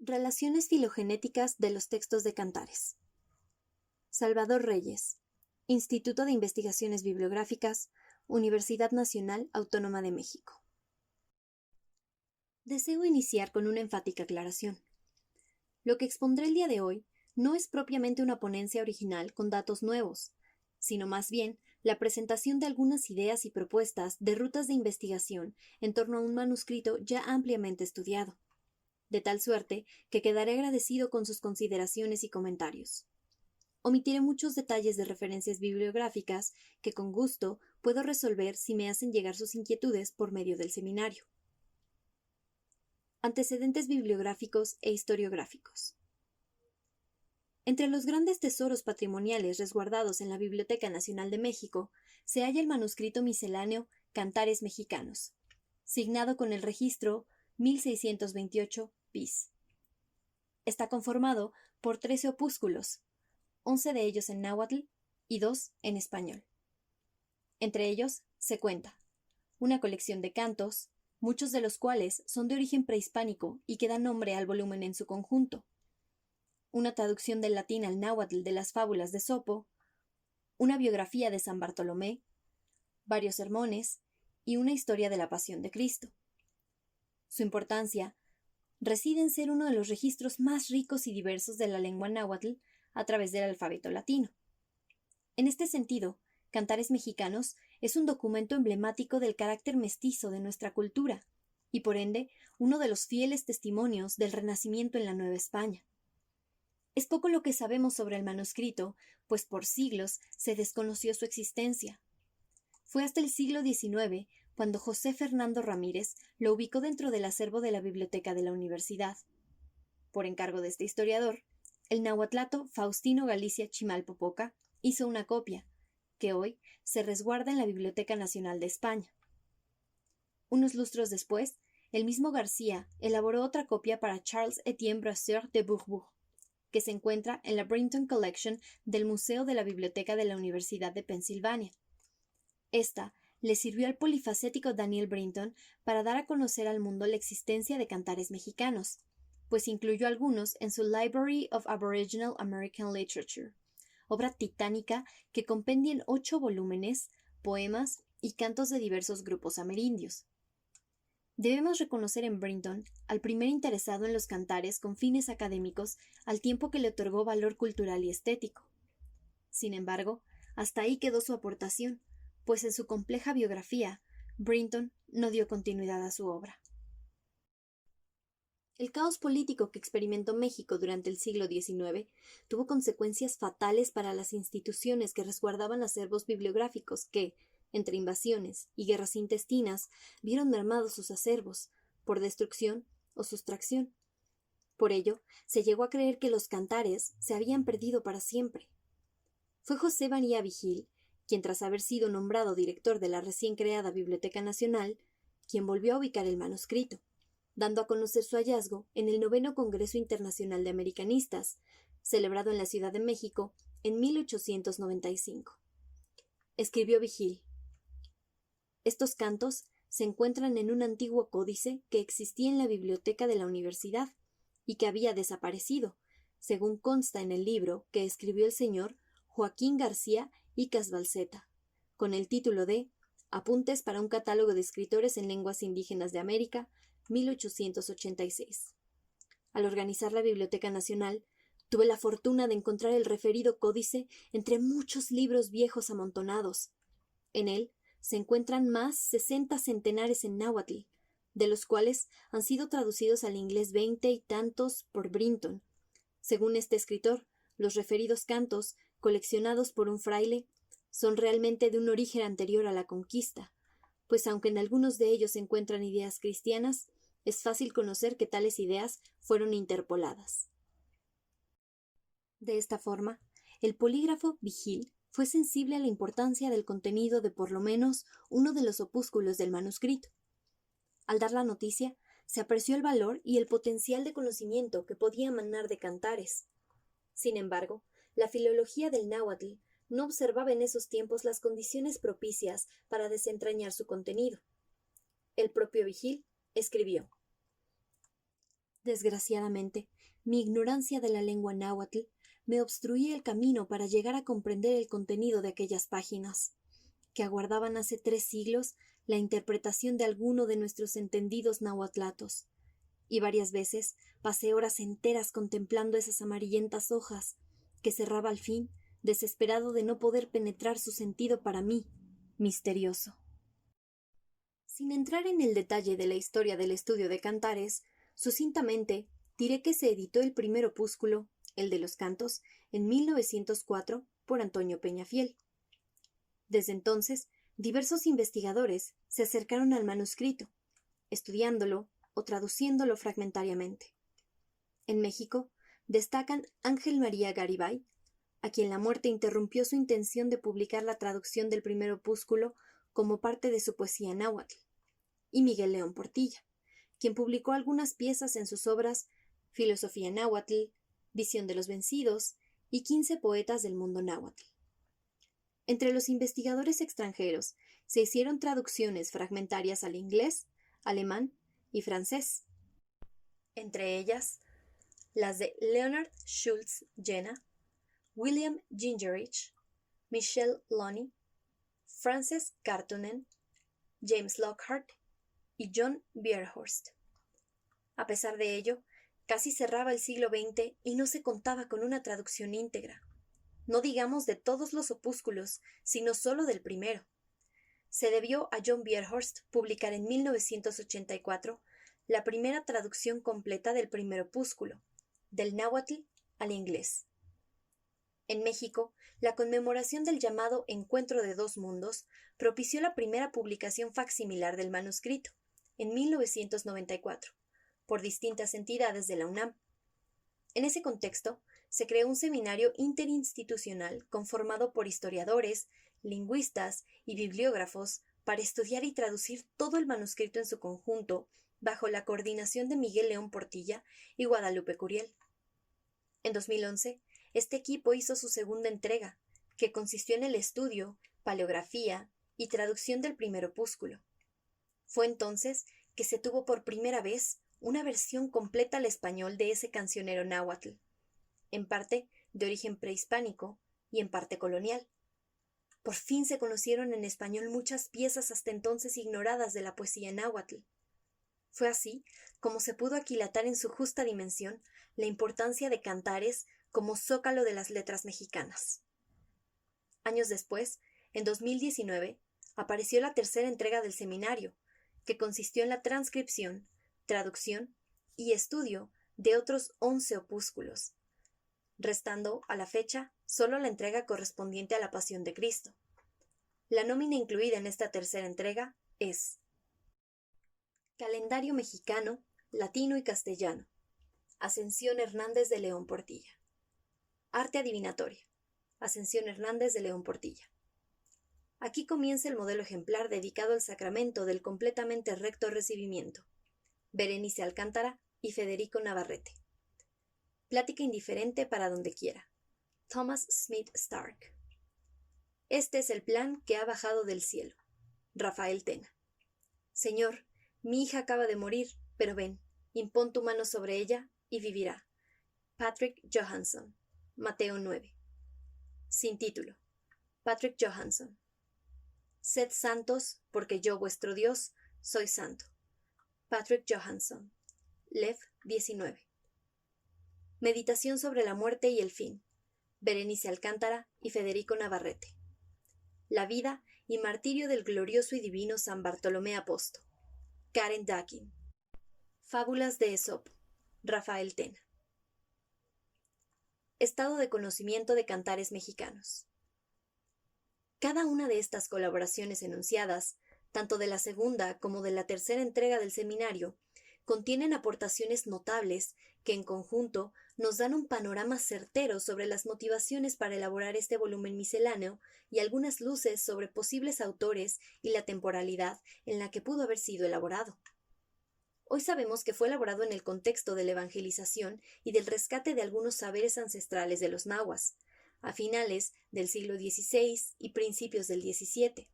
Relaciones filogenéticas de los textos de Cantares. Salvador Reyes, Instituto de Investigaciones Bibliográficas, Universidad Nacional Autónoma de México. Deseo iniciar con una enfática aclaración. Lo que expondré el día de hoy no es propiamente una ponencia original con datos nuevos, sino más bien la presentación de algunas ideas y propuestas de rutas de investigación en torno a un manuscrito ya ampliamente estudiado, de tal suerte que quedaré agradecido con sus consideraciones y comentarios. Omitiré muchos detalles de referencias bibliográficas que con gusto puedo resolver si me hacen llegar sus inquietudes por medio del seminario. Antecedentes bibliográficos e historiográficos. Entre los grandes tesoros patrimoniales resguardados en la Biblioteca Nacional de México se halla el manuscrito misceláneo Cantares Mexicanos, signado con el registro 1628 bis. Está conformado por 13 opúsculos, 11 de ellos en náhuatl y 2 en español. Entre ellos se cuenta una colección de cantos, muchos de los cuales son de origen prehispánico y que dan nombre al volumen en su conjunto, una traducción del latín al náhuatl de las fábulas de Esopo, una biografía de San Bartolomé, varios sermones y una historia de la Pasión de Cristo. Su importancia reside en ser uno de los registros más ricos y diversos de la lengua náhuatl a través del alfabeto latino. En este sentido, Cantares Mexicanos es un documento emblemático del carácter mestizo de nuestra cultura y, por ende, uno de los fieles testimonios del Renacimiento en la Nueva España. Es poco lo que sabemos sobre el manuscrito, pues por siglos se desconoció su existencia. Fue hasta el siglo XIX cuando José Fernando Ramírez lo ubicó dentro del acervo de la biblioteca de la universidad. Por encargo de este historiador, el nahuatlato Faustino Galicia Chimalpopoca hizo una copia, que hoy se resguarda en la Biblioteca Nacional de España. Unos lustros después, el mismo García elaboró otra copia para Charles Etienne Brasseur de Bourbourg, que se encuentra en la Brinton Collection del Museo de la Biblioteca de la Universidad de Pensilvania. Esta le sirvió al polifacético Daniel Brinton para dar a conocer al mundo la existencia de cantares mexicanos, pues incluyó algunos en su Library of Aboriginal American Literature, obra titánica que compendia en 8 volúmenes, poemas y cantos de diversos grupos amerindios. Debemos reconocer en Brinton al primer interesado en los cantares con fines académicos al tiempo que le otorgó valor cultural y estético. Sin embargo, hasta ahí quedó su aportación, pues en su compleja biografía, Brinton no dio continuidad a su obra. El caos político que experimentó México durante el siglo XIX tuvo consecuencias fatales para las instituciones que resguardaban acervos bibliográficos que, entre invasiones y guerras intestinas, vieron mermados sus acervos, por destrucción o sustracción. Por ello, se llegó a creer que los cantares se habían perdido para siempre. Fue José María Vigil, quien tras haber sido nombrado director de la recién creada Biblioteca Nacional, quien volvió a ubicar el manuscrito, dando a conocer su hallazgo en el 9º Congreso Internacional de Americanistas, celebrado en la Ciudad de México en 1895. Escribió Vigil: estos cantos se encuentran en un antiguo códice que existía en la biblioteca de la universidad y que había desaparecido, según consta en el libro que escribió el señor Joaquín García y Casbalceta, con el título de Apuntes para un catálogo de escritores en lenguas indígenas de América, 1886. Al organizar la Biblioteca Nacional, tuve la fortuna de encontrar el referido códice entre muchos libros viejos amontonados. En él se encuentran más 60 centenares en náhuatl, de los cuales han sido traducidos al inglés 20 y tantos por Brinton. Según este escritor, los referidos cantos, coleccionados por un fraile, son realmente de un origen anterior a la conquista, pues aunque en algunos de ellos se encuentran ideas cristianas, es fácil conocer que tales ideas fueron interpoladas. De esta forma, el polígrafo Vigil fue sensible a la importancia del contenido de por lo menos uno de los opúsculos del manuscrito. Al dar la noticia, se apreció el valor y el potencial de conocimiento que podía emanar de cantares. Sin embargo, la filología del náhuatl no observaba en esos tiempos las condiciones propicias para desentrañar su contenido. El propio Vigil escribió: Desgraciadamente, mi ignorancia de la lengua náhuatl me obstruía el camino para llegar a comprender el contenido de aquellas páginas, que aguardaban hace 3 siglos la interpretación de alguno de nuestros entendidos nahuatlatos, y varias veces pasé horas enteras contemplando esas amarillentas hojas, que cerraba al fin, desesperado de no poder penetrar su sentido para mí, misterioso. Sin entrar en el detalle de la historia del estudio de cantares, sucintamente diré que se editó el primer opúsculo, el de los cantos, en 1904 por Antonio Peñafiel. Desde entonces, diversos investigadores se acercaron al manuscrito, estudiándolo o traduciéndolo fragmentariamente. En México, destacan Ángel María Garibay, a quien la muerte interrumpió su intención de publicar la traducción del primer opúsculo como parte de su poesía náhuatl, y Miguel León Portilla, quien publicó algunas piezas en sus obras Filosofía náhuatl, Visión de los vencidos y 15 poetas del mundo náhuatl. Entre los investigadores extranjeros se hicieron traducciones fragmentarias al inglés, alemán y francés. Entre ellas, las de Leonard Schultz Jena, William Gingerich, Michel Loney, Frances Kartunen, James Lockhart y John Bierhorst. A pesar de ello, casi cerraba el siglo XX y no se contaba con una traducción íntegra. No digamos de todos los opúsculos, sino solo del primero. Se debió a John Bierhorst publicar en 1984 la primera traducción completa del primer opúsculo, del náhuatl al inglés. En México, la conmemoración del llamado Encuentro de Dos Mundos propició la primera publicación facsimilar del manuscrito, en 1994, por distintas entidades de la UNAM. En ese contexto, se creó un seminario interinstitucional conformado por historiadores, lingüistas y bibliógrafos para estudiar y traducir todo el manuscrito en su conjunto, bajo la coordinación de Miguel León Portilla y Guadalupe Curiel. En 2011, este equipo hizo su segunda entrega, que consistió en el estudio, paleografía y traducción del primer opúsculo. Fue entonces que se tuvo por primera vez una versión completa al español de ese cancionero náhuatl, en parte de origen prehispánico y en parte colonial. Por fin se conocieron en español muchas piezas hasta entonces ignoradas de la poesía náhuatl. Fue así como se pudo aquilatar en su justa dimensión la importancia de Cantares como zócalo de las letras mexicanas. Años después, en 2019, apareció la tercera entrega del seminario, que consistió en la transcripción, traducción y estudio de otros 11 opúsculos, restando a la fecha solo la entrega correspondiente a la Pasión de Cristo. La nómina incluida en esta tercera entrega es Calendario mexicano, latino y castellano, Ascensión Hernández de León Portilla. Arte adivinatoria, Ascensión Hernández de León Portilla. Aquí comienza el modelo ejemplar dedicado al sacramento del completamente recto recibimiento. Berenice Alcántara y Federico Navarrete. Plática indiferente para donde quiera. Thomas Smith Stark. Este es el plan que ha bajado del cielo. Rafael Tena. Señor, mi hija acaba de morir, pero ven, impón tu mano sobre ella y vivirá. Patrick Johansson. Mateo 9. Sin título. Patrick Johansson. Sed santos, porque yo, vuestro Dios, soy santo. Patrick Johansson. Lev 19. Meditación sobre la muerte y el fin. Berenice Alcántara y Federico Navarrete. La vida y martirio del glorioso y divino San Bartolomé Apóstol. Karen Dakin. Fábulas de Esopo. Rafael Tena. Estado de conocimiento de cantares mexicanos. Cada una de estas colaboraciones enunciadas, tanto de la segunda como de la tercera entrega del seminario, contienen aportaciones notables que en conjunto nos dan un panorama certero sobre las motivaciones para elaborar este volumen misceláneo y algunas luces sobre posibles autores y la temporalidad en la que pudo haber sido elaborado. Hoy sabemos que fue elaborado en el contexto de la evangelización y del rescate de algunos saberes ancestrales de los nahuas, a finales del siglo XVI y principios del XVII.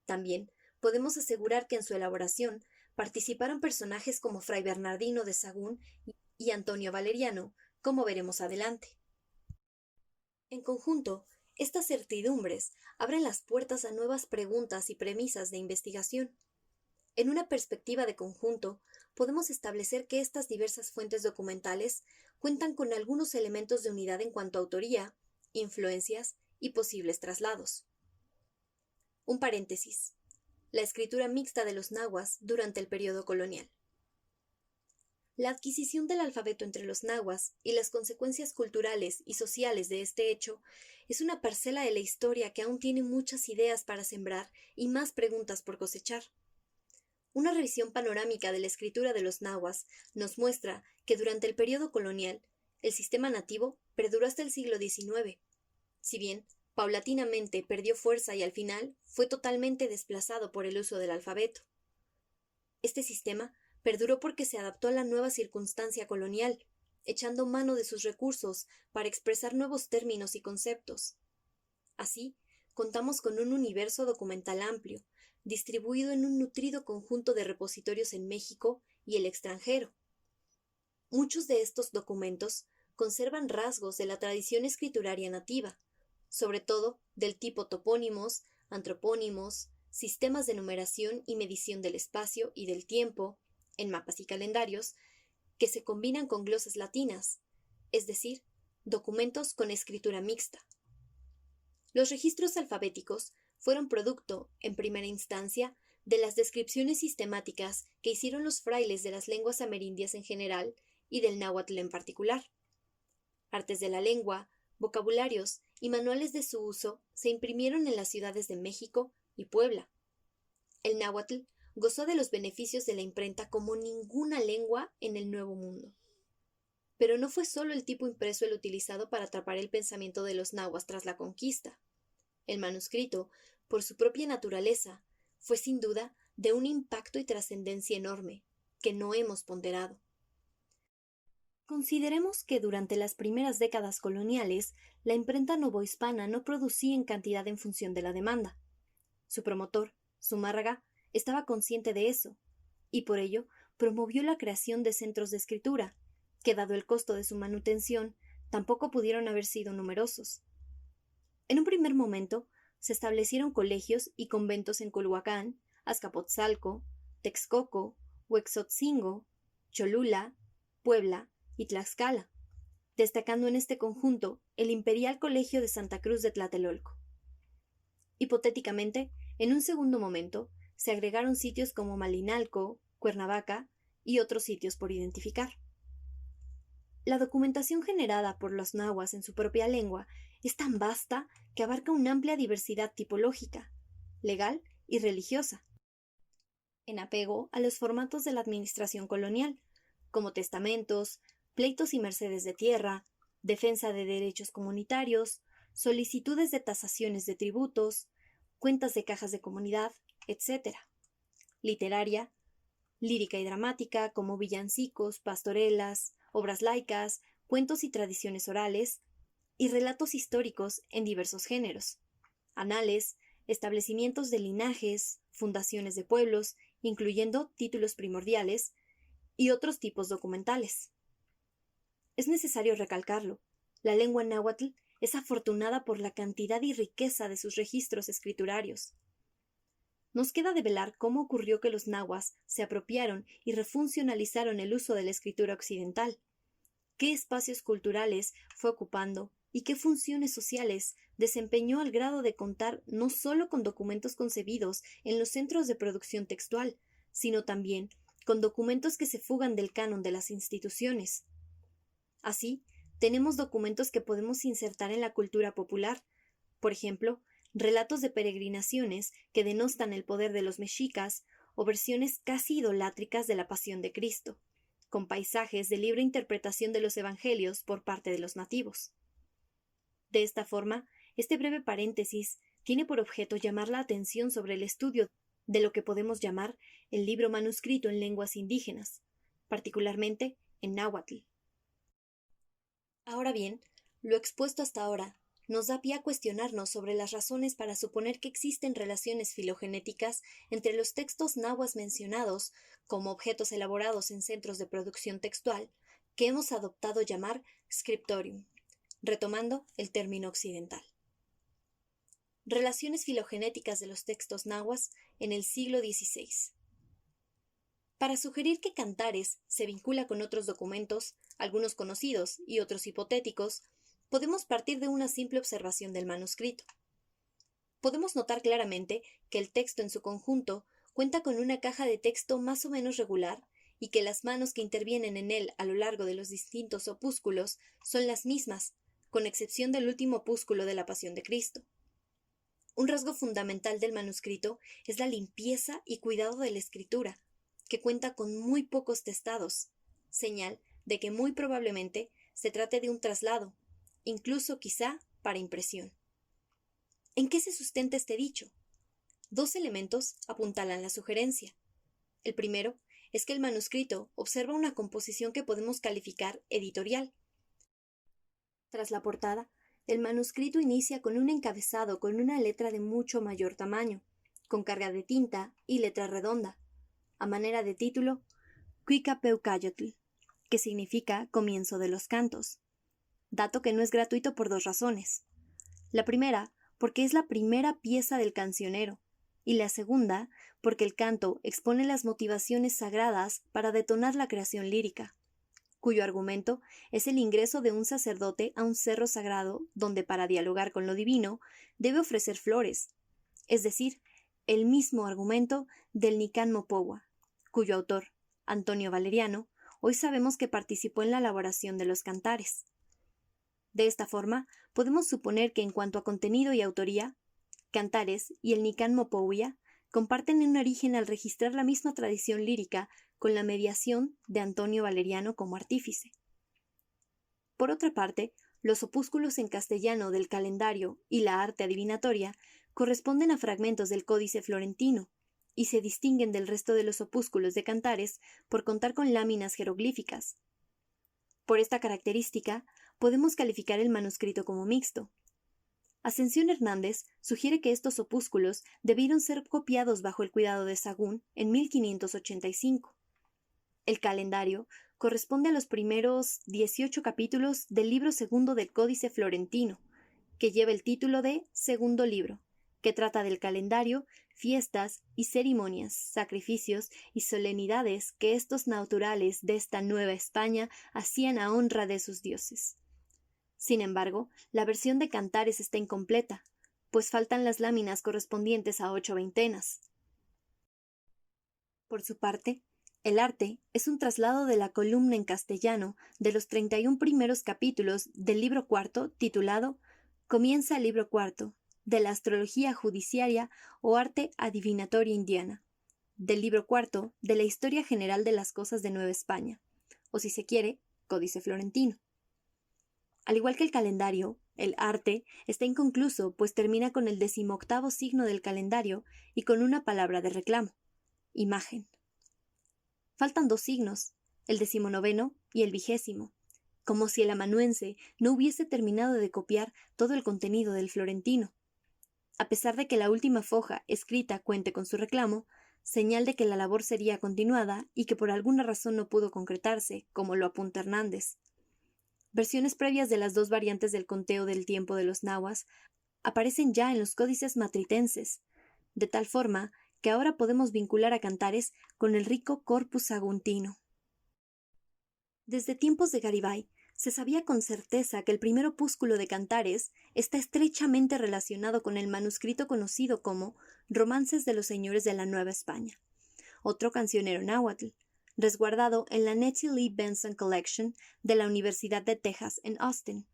También podemos asegurar que en su elaboración participaron personajes como Fray Bernardino de Sahagún y Antonio Valeriano, como veremos adelante. En conjunto, estas certidumbres abren las puertas a nuevas preguntas y premisas de investigación. En una perspectiva de conjunto, podemos establecer que estas diversas fuentes documentales cuentan con algunos elementos de unidad en cuanto a autoría, influencias y posibles traslados. Un paréntesis. La escritura mixta de los nahuas durante el periodo colonial. La adquisición del alfabeto entre los nahuas y las consecuencias culturales y sociales de este hecho es una parcela de la historia que aún tiene muchas ideas para sembrar y más preguntas por cosechar. Una revisión panorámica de la escritura de los nahuas nos muestra que durante el periodo colonial, el sistema nativo perduró hasta el siglo XIX, si bien paulatinamente perdió fuerza y al final fue totalmente desplazado por el uso del alfabeto. Este sistema perduró porque se adaptó a la nueva circunstancia colonial, echando mano de sus recursos para expresar nuevos términos y conceptos. Así, contamos con un universo documental amplio, distribuido en un nutrido conjunto de repositorios en México y el extranjero. Muchos de estos documentos conservan rasgos de la tradición escrituraria nativa, sobre todo del tipo topónimos, antropónimos, sistemas de numeración y medición del espacio y del tiempo, en mapas y calendarios, que se combinan con glosas latinas, es decir, documentos con escritura mixta. Los registros alfabéticos fueron producto, en primera instancia, de las descripciones sistemáticas que hicieron los frailes de las lenguas amerindias en general y del náhuatl en particular. Artes de la lengua, vocabularios y manuales de su uso se imprimieron en las ciudades de México y Puebla. El náhuatl gozó de los beneficios de la imprenta como ninguna lengua en el Nuevo Mundo. Pero no fue solo el tipo impreso el utilizado para atrapar el pensamiento de los nahuas tras la conquista. El manuscrito, por su propia naturaleza, fue sin duda de un impacto y trascendencia enorme, que no hemos ponderado. Consideremos que durante las primeras décadas coloniales, la imprenta novohispana no producía en cantidad en función de la demanda. Su promotor, Zumárraga, estaba consciente de eso, y por ello promovió la creación de centros de escritura, que dado el costo de su manutención, tampoco pudieron haber sido numerosos. En un primer momento, se establecieron colegios y conventos en Culhuacán, Azcapotzalco, Texcoco, Huexotzingo, Cholula, Puebla y Tlaxcala, destacando en este conjunto el Imperial Colegio de Santa Cruz de Tlatelolco. Hipotéticamente, en un segundo momento, se agregaron sitios como Malinalco, Cuernavaca y otros sitios por identificar. La documentación generada por los nahuas en su propia lengua es tan vasta que abarca una amplia diversidad tipológica, legal y religiosa, en apego a los formatos de la administración colonial, como testamentos, pleitos y mercedes de tierra, defensa de derechos comunitarios, solicitudes de tasaciones de tributos, cuentas de cajas de comunidad, etc. Literaria, lírica y dramática, como villancicos, pastorelas, obras laicas, cuentos y tradiciones orales, y relatos históricos en diversos géneros, anales, establecimientos de linajes, fundaciones de pueblos, incluyendo títulos primordiales, y otros tipos documentales. Es necesario recalcarlo, la lengua náhuatl es afortunada por la cantidad y riqueza de sus registros escriturarios. Nos queda develar cómo ocurrió que los nahuas se apropiaron y refuncionalizaron el uso de la escritura occidental, qué espacios culturales fue ocupando y qué funciones sociales desempeñó al grado de contar no solo con documentos concebidos en los centros de producción textual, sino también con documentos que se fugan del canon de las instituciones. Así, tenemos documentos que podemos insertar en la cultura popular, por ejemplo, relatos de peregrinaciones que denostan el poder de los mexicas o versiones casi idolátricas de la pasión de Cristo, con paisajes de libre interpretación de los evangelios por parte de los nativos. De esta forma, este breve paréntesis tiene por objeto llamar la atención sobre el estudio de lo que podemos llamar el libro manuscrito en lenguas indígenas, particularmente en náhuatl. Ahora bien, lo expuesto hasta ahora nos da pie a cuestionarnos sobre las razones para suponer que existen relaciones filogenéticas entre los textos nahuas mencionados como objetos elaborados en centros de producción textual, que hemos adoptado llamar scriptorium, retomando el término occidental. Relaciones filogenéticas de los textos nahuas en el siglo XVI. Para sugerir que Cantares se vincula con otros documentos, algunos conocidos y otros hipotéticos, podemos partir de una simple observación del manuscrito. Podemos notar claramente que el texto en su conjunto cuenta con una caja de texto más o menos regular y que las manos que intervienen en él a lo largo de los distintos opúsculos son las mismas, con excepción del último opúsculo de la Pasión de Cristo. Un rasgo fundamental del manuscrito es la limpieza y cuidado de la escritura, que cuenta con muy pocos testados, señal de que muy probablemente se trate de un traslado, incluso quizá para impresión. ¿En qué se sustenta este dicho? Dos elementos apuntalan la sugerencia. El primero es que el manuscrito observa una composición que podemos calificar editorial. Tras la portada, el manuscrito inicia con un encabezado con una letra de mucho mayor tamaño, con carga de tinta y letra redonda, a manera de título, Cuicapeucayotl, que significa comienzo de los cantos. Dato que no es gratuito por dos razones. La primera, porque es la primera pieza del cancionero, y la segunda, porque el canto expone las motivaciones sagradas para detonar la creación lírica, cuyo argumento es el ingreso de un sacerdote a un cerro sagrado donde para dialogar con lo divino debe ofrecer flores, es decir, el mismo argumento del Nican Mopohua, cuyo autor, Antonio Valeriano, hoy sabemos que participó en la elaboración de los cantares. De esta forma, podemos suponer que en cuanto a contenido y autoría, Cantares y el Nican Mopohua comparten un origen al registrar la misma tradición lírica con la mediación de Antonio Valeriano como artífice. Por otra parte, los opúsculos en castellano del calendario y la arte adivinatoria corresponden a fragmentos del Códice Florentino, y se distinguen del resto de los opúsculos de Cantares por contar con láminas jeroglíficas. Por esta característica, podemos calificar el manuscrito como mixto. Ascensión Hernández sugiere que estos opúsculos debieron ser copiados bajo el cuidado de Sahagún en 1585. El calendario corresponde a los primeros 18 capítulos del libro segundo del Códice Florentino, que lleva el título de Segundo Libro, que trata del calendario, fiestas y ceremonias, sacrificios y solemnidades que estos naturales de esta Nueva España hacían a honra de sus dioses. Sin embargo, la versión de Cantares está incompleta, pues faltan las láminas correspondientes a 8 veintenas. Por su parte, el arte es un traslado de la columna en castellano de los 31 primeros capítulos del libro cuarto titulado Comienza el libro cuarto, de la astrología judiciaria o arte adivinatoria indiana, del libro cuarto de la Historia General de las Cosas de Nueva España, o si se quiere, Códice Florentino. Al igual que el calendario, el arte está inconcluso, pues termina con el 18º signo del calendario y con una palabra de reclamo, imagen. Faltan 2 signos, el 19º y el 20º, como si el amanuense no hubiese terminado de copiar todo el contenido del florentino. A pesar de que la última foja escrita cuente con su reclamo, señal de que la labor sería continuada y que por alguna razón no pudo concretarse, como lo apunta Hernández. Versiones previas de las 2 variantes del conteo del tiempo de los nahuas aparecen ya en los códices matritenses, de tal forma que ahora podemos vincular a Cantares con el rico corpus saguntino. Desde tiempos de Garibay, se sabía con certeza que el primer opúsculo de Cantares está estrechamente relacionado con el manuscrito conocido como Romances de los Señores de la Nueva España, otro cancionero náhuatl, resguardado en la Nettie Lee Benson Collection de la Universidad de Texas en Austin.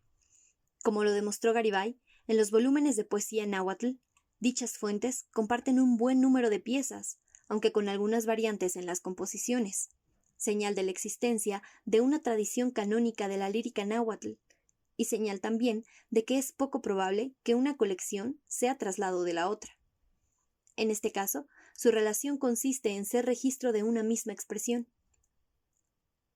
Como lo demostró Garibay, en los volúmenes de poesía náhuatl, dichas fuentes comparten un buen número de piezas, aunque con algunas variantes en las composiciones, señal de la existencia de una tradición canónica de la lírica náhuatl, y señal también de que es poco probable que una colección sea traslado de la otra. En este caso, su relación consiste en ser registro de una misma expresión.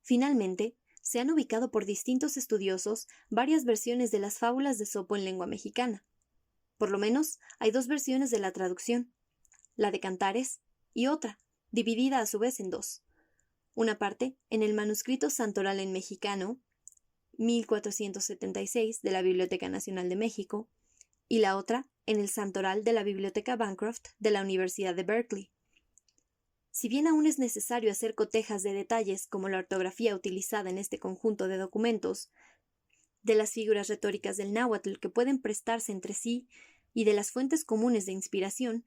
Finalmente, se han ubicado por distintos estudiosos varias versiones de las fábulas de Esopo en lengua mexicana. Por lo menos hay dos versiones de la traducción, la de Cantares y otra, dividida a su vez en dos. Una parte en el manuscrito santoral en mexicano, 1476, de la Biblioteca Nacional de México, y la otra en el santoral de la Biblioteca Bancroft de la Universidad de Berkeley. Si bien aún es necesario hacer cotejas de detalles como la ortografía utilizada en este conjunto de documentos, de las figuras retóricas del náhuatl que pueden prestarse entre sí y de las fuentes comunes de inspiración,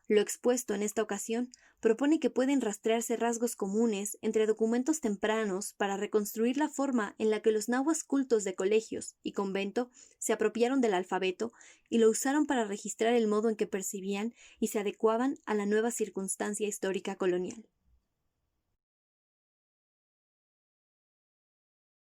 lo expuesto en esta ocasión propone que pueden rastrearse rasgos comunes entre documentos tempranos para reconstruir la forma en la que los nahuas cultos de colegios y convento se apropiaron del alfabeto y lo usaron para registrar el modo en que percibían y se adecuaban a la nueva circunstancia histórica colonial.